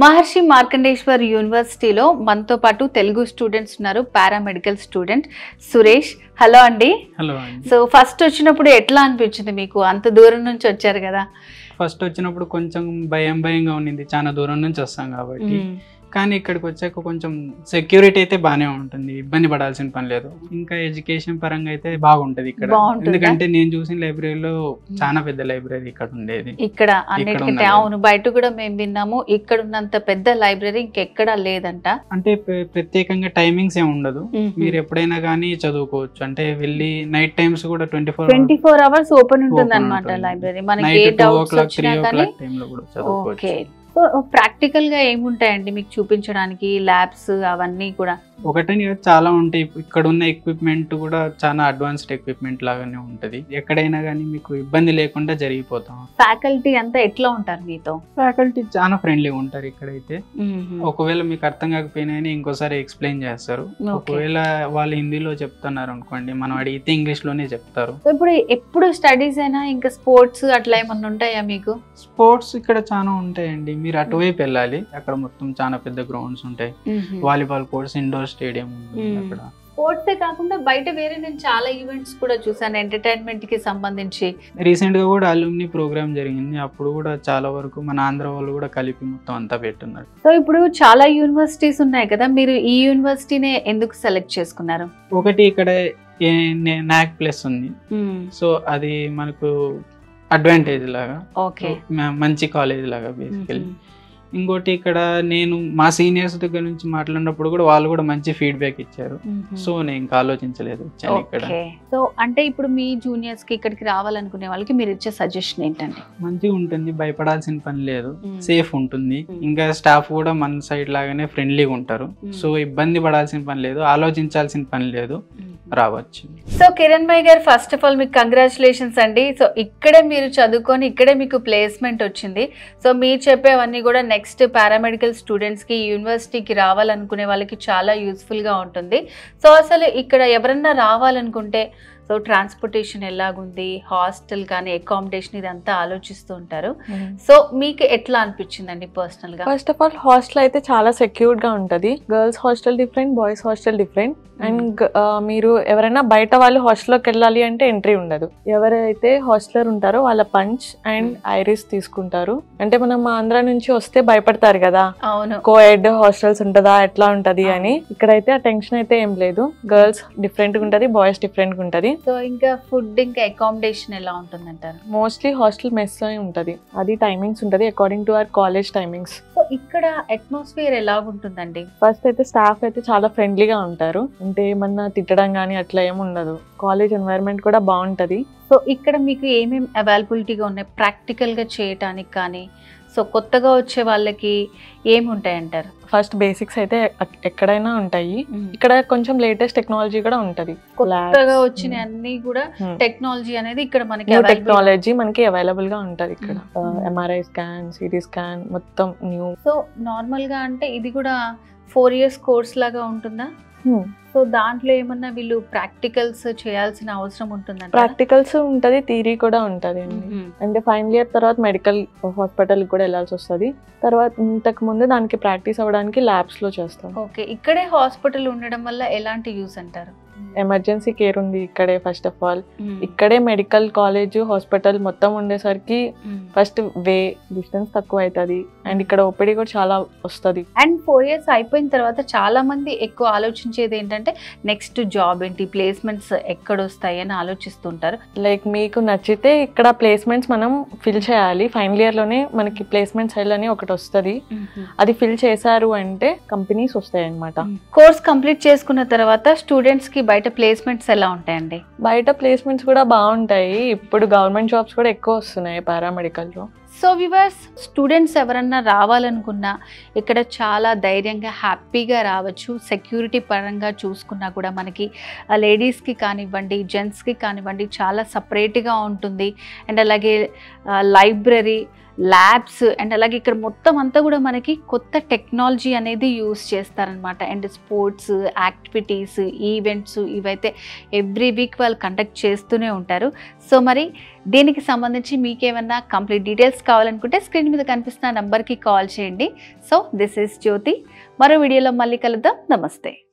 మహర్షి మార్కండేశ్వర్ యూనివర్సిటీలో మనతో పాటు తెలుగు స్టూడెంట్స్ ఉన్నారు. Paramedical student Suresh. హలో అండి. హలో. సో ఫస్ట్ వచ్చినప్పుడు ఎట్లా అనిపించింది మీకు? అంత దూరం నుంచి వచ్చారు కదా. ఫస్ట్ వచ్చినప్పుడు కొంచెం భయంగా ఉండింది, చాలా దూరం నుంచి వస్తాం కాబట్టి. కానీ ఇక్కడికి వచ్చాక కొంచెం సెక్యూరిటీ అయితే బాగానే ఉంటుంది, ఇబ్బంది పడాల్సిన పని లేదు. ఇంకా ఎడ్యుకేషన్ పరంగా అయితే బాగుంటది ఇక్కడ. ఎందుకంటే నేను చూసిన లైబ్రరీలో చాలా పెద్ద లైబ్రరీ ఇక్కడ ఉండేది. ఇక్కడ అన్నిటికంటే అవును, బయట కూడా మేము విన్నాము, ఇక్కడ ఉన్నంత పెద్ద లైబ్రరీ ఇంకెక్కడా లేదంట. అంటే ప్రత్యేకంగా టైమింగ్స్ ఏమి ఉండదు, మీరు ఎప్పుడైనా కానీ చదువుకోవచ్చు. అంటే వెళ్ళి నైట్ టైమ్స్ కూడా 24 hours ఓపెన్ ఉంటుంది అనమాట లైబ్రరీ. మనకి ఏ డౌట్స్ వచ్చినా కానీ టైంలో కూడా చదువుకోవచ్చు. సో ప్రాక్టికల్ గా ఏముంటాయండి మీకు చూపించడానికి? ల్యాబ్స్ అవన్నీ కూడా ఒకటని చాలా ఉంటాయి. ఇక్కడ ఉన్న ఎక్విప్మెంట్ కూడా చాలా అడ్వాన్స్డ్ ఎక్విప్మెంట్ లాగానే ఉంటది. ఎక్కడైనా కానీ మీకు ఇబ్బంది లేకుండా జరిగిపోతాం. ఫ్యాకల్టీ అంతా ఎట్లా ఉంటారు మీతో? ఫ్యాకల్టీ చాలా ఫ్రెండ్లీగా ఉంటారు ఇక్కడైతే. ఒకవేళ మీకు అర్థం కాకపోయినా ఇంకోసారి ఎక్స్ప్లెయిన్ చేస్తారు. ఒకవేళ వాళ్ళు హిందీలో చెప్తున్నారు అనుకోండి, మనం అడిగితే ఇంగ్లీష్ లోనే చెప్తారు. ఇప్పుడు ఎప్పుడు స్టడీస్ అయినా ఇంకా స్పోర్ట్స్ అట్లా ఏమన్నా ఉంటాయా మీకు? స్పోర్ట్స్ ఇక్కడ చాలా ఉంటాయండి. మీరు అటువైపు వెళ్ళాలి, అక్కడ మొత్తం చాలా పెద్ద గ్రౌండ్స్ ఉంటాయి. వాలీబాల్ కోర్ట్స్, ఇండోర్ స్టేడియం ఉంది అక్కడ. స్పోర్ట్సే కాకుండా బయట వేరే నేను చాలా ఈవెంట్స్ కూడా చూసాను ఎంటర్టైన్మెంట్ కి సంబంధించి. రీసెంట్ గా కూడా అల్యూమినీ ప్రోగ్రామ్ జరిగింది, అప్పుడు కూడా చాలా వరకు మన ఆంధ్ర వాళ్ళు కూడా కలిపి మొత్తం అంతా పెట్టున్నారు. సో ఇప్పుడు చాలా యూనివర్సిటీస్ ఉన్నాయి కదా, మీరు ఈ యూనివర్సిటీనే ఎందుకు సెలెక్ట్ చేసుకున్నారు? ఒకటి ఇక్కడ నాక్ ప్లస్ ఉంది, సో అది మనకు అడ్వాంటేజ్ లాగా, మంచి కాలేజ్ లాగా బేసికలీ. ఇంకోటి ఇక్కడ నేను మా సీనియర్స్ దగ్గర నుంచి మాట్లాడినప్పుడు కూడా వాళ్ళు కూడా మంచి ఫీడ్బ్యాక్ ఇచ్చారు. సో నేను ఇంకా ఆలోచించలేదు, వచ్చాను ఇక్కడ. సో అంటే ఇప్పుడు మీ జూనియర్స్ కి ఇక్కడికి రావాలనుకునే వాళ్ళకి మీరు ఇచ్చే సజెషన్ ఏంటంటే? మంచిగా ఉంటుంది, భయపడాల్సిన పని లేదు, సేఫ్ ఉంటుంది. ఇంకా స్టాఫ్ కూడా మన సైడ్ లాగానే ఫ్రెండ్లీగా ఉంటారు. సో ఇబ్బంది పడాల్సిన పని లేదు, ఆలోచించాల్సిన పని లేదు, రావచ్చు. సో కిరణ్ భాయ్ గారు, ఫస్ట్ ఆఫ్ ఆల్ మీకు కంగ్రాచులేషన్స్ అండి. సో ఇక్కడే మీరు చదువుకొని ఇక్కడే మీకు ప్లేస్మెంట్ వచ్చింది. సో మీరు చెప్పేవన్నీ కూడా నెక్స్ట్ పారామెడికల్ స్టూడెంట్స్ కి యూనివర్సిటీకి రావాలనుకునే వాళ్ళకి చాలా యూస్ఫుల్ గా ఉంటుంది. సో అసలు ఇక్కడ ఎవరన్నా రావాలనుకుంటే సో ట్రాన్స్పోర్టేషన్ ఎలాగుంది, హాస్టల్ కానీ అకామిడేషన్, ఇదంతా ఆలోచిస్తూ ఉంటారు. సో మీకు ఎట్లా అనిపించిందండి పర్సనల్ గా? ఫస్ట్ ఆఫ్ ఆల్ హాస్టల్ అయితే చాలా సెక్యూర్ గా ఉంటది. Girls hostel different, boys hostel different. And మీరు ఎవరైనా బయట వాళ్ళు హాస్టల్లోకి వెళ్ళాలి అంటే ఎంట్రీ ఉండదు. ఎవరైతే హాస్టలర్ ఉంటారో వాళ్ళ పంచ్ అండ్ ఐరిస్ తీసుకుంటారు. అంటే మనం ఆంధ్ర నుంచి వస్తే భయపడతారు కదా, కోఎడ్ హాస్టల్స్ ఉంటదా ఎట్లా ఉంటది అని. ఇక్కడైతే ఆ టెన్షన్ అయితే ఏం లేదు. గర్ల్స్ డిఫరెంట్ గా ఉంటది, బాయ్స్ డిఫరెంట్ గా ఉంటది. సో ఇంకా ఫుడ్ ఇంకా అకామిడేషన్ ఎలా ఉంటుంది అంటారు? మోస్ట్లీ హాస్టల్ మెస్ లో ఉంటది, అది టైమింగ్స్ ఉంటది according to our college timings. So ఇక్కడ అట్మాస్ఫియర్ ఎలా ఉంటుందండి? ఫస్ట్ అయితే స్టాఫ్ అయితే చాలా ఫ్రెండ్లీగా ఉంటారు, అంటే ఏమన్నా తిట్టడం కానీ అట్లా ఏమి ఉండదు. కాలేజ్ ఎన్వైరన్మెంట్ కూడా బాగుంటది. సో ఇక్కడ మీకు ఏమేమి అవైలబిలిటీగా ఉన్నాయి ప్రాక్టికల్ గా చేయటానికి కానీ? సో కొత్తగా వచ్చే వాళ్ళకి ఏమి ఉంటాయంటారు? ఫస్ట్ బేసిక్స్ అయితే ఎక్కడైనా ఉంటాయి, ఇక్కడ కొంచెం లేటెస్ట్ టెక్నాలజీ కూడా ఉంటది. కొత్తగా వచ్చిన అన్ని కూడా టెక్నాలజీ అనేది ఇక్కడ మనకి టెక్నాలజీ మనకి అవైలబుల్ గా ఉంటది ఇక్కడ. ఎంఆర్ఐ స్కాన్, సిటీ స్కాన్ మొత్తం న్యూ. సో నార్మల్ గా అంటే ఇది కూడా 4 years కోర్స్ లాగా ఉంటుందా? సో దాంట్లో ఏమన్నా వీళ్ళు ప్రాక్టికల్స్ చేయాల్సిన అవసరం ఉంటుందా? ప్రాక్టికల్స్ ఉంటది, థియరీ కూడా ఉంటది అండి. అంటే ఫైనల్ ఇయర్ తర్వాత మెడికల్ హాస్పిటల్ కూడా వెళ్ళాల్సి వస్తుంది. తర్వాత ఇంతకు ముందు దానికి ప్రాక్టీస్ అవ్వడానికి ల్యాబ్స్ లో చేస్తాం. ఓకే, ఇక్కడే హాస్పిటల్ ఉండడం వల్ల ఎలాంటి యూస్ అంటారు? ఎమర్జెన్సీ కేర్ ఉంది ఇక్కడే. ఫస్ట్ ఆఫ్ ఆల్ ఇక్కడే మెడికల్ కాలేజ్, హాస్పిటల్ మొత్తం ఉండేసరికి ఫస్ట్ డిస్టెన్స్ తక్కువ అవుతుంది, అండ్ ఇక్కడ ఓపీడీ కూడా చాలా వస్తుంది. అండ్ 4 years అయిపోయిన తర్వాత చాలా మంది ఎక్కువ ఆలోచించేది ఏంటంటే నెక్స్ట్ జాబ్ ఏంటి, ప్లేస్మెంట్స్ ఎక్కడ వస్తాయి అని ఆలోచిస్తుంటారు. లైక్ మీకు నచ్చితే ఇక్కడ ప్లేస్మెంట్స్ మనం ఫిల్ చేయాలి. ఫైనల్ ఇయర్ లోనే మనకి ప్లేస్మెంట్ సైల్ అని ఒకటి వస్తుంది, అది ఫిల్ చేశారు అంటే కంపెనీస్ వస్తాయి అన్నమాట. కోర్స్ కంప్లీట్ చేసుకున్న తర్వాత స్టూడెంట్స్ కి బయట ప్లేస్మెంట్స్ ఎలా ఉంటాయండి? బయట ప్లేస్మెంట్స్ కూడా బాగుంటాయి. ఇప్పుడు గవర్నమెంట్ జాబ్స్ కూడా ఎక్కువ వస్తున్నాయి పారామెడికల్ లో. సో వ్యూవర్స్, స్టూడెంట్స్ ఎవరన్నా రావాలనుకున్నా ఇక్కడ చాలా ధైర్యంగా హ్యాపీగా రావచ్చు. సెక్యూరిటీ పరంగా చూసుకున్నా కూడా మనకి లేడీస్కి కానివ్వండి, జెంట్స్కి కానివ్వండి చాలా సపరేట్గా ఉంటుంది. అండ్ అలాగే ల్యాబ్స్ అండ్ అలాగే ఇక్కడ మొత్తం అంతా కూడా మనకి కొత్త టెక్నాలజీ అనేది యూస్ చేస్తారనమాట. అండ్ స్పోర్ట్స్ యాక్టివిటీస్ ఈవెంట్స్ ఇవైతే ఎవ్రీ వీక్ వాళ్ళు కండక్ట్ చేస్తూనే ఉంటారు. సో మరి దీనికి సంబంధించి మీకేమన్నా కంప్లీట్ డీటెయిల్స్ కావాలనుకుంటే స్క్రీన్ మీద కనిపిస్తున్న నంబర్కి కాల్ చేయండి. సో దిస్ ఈస్ జ్యోతి. మరో వీడియోలో మళ్ళీ కలుద్దాం. నమస్తే.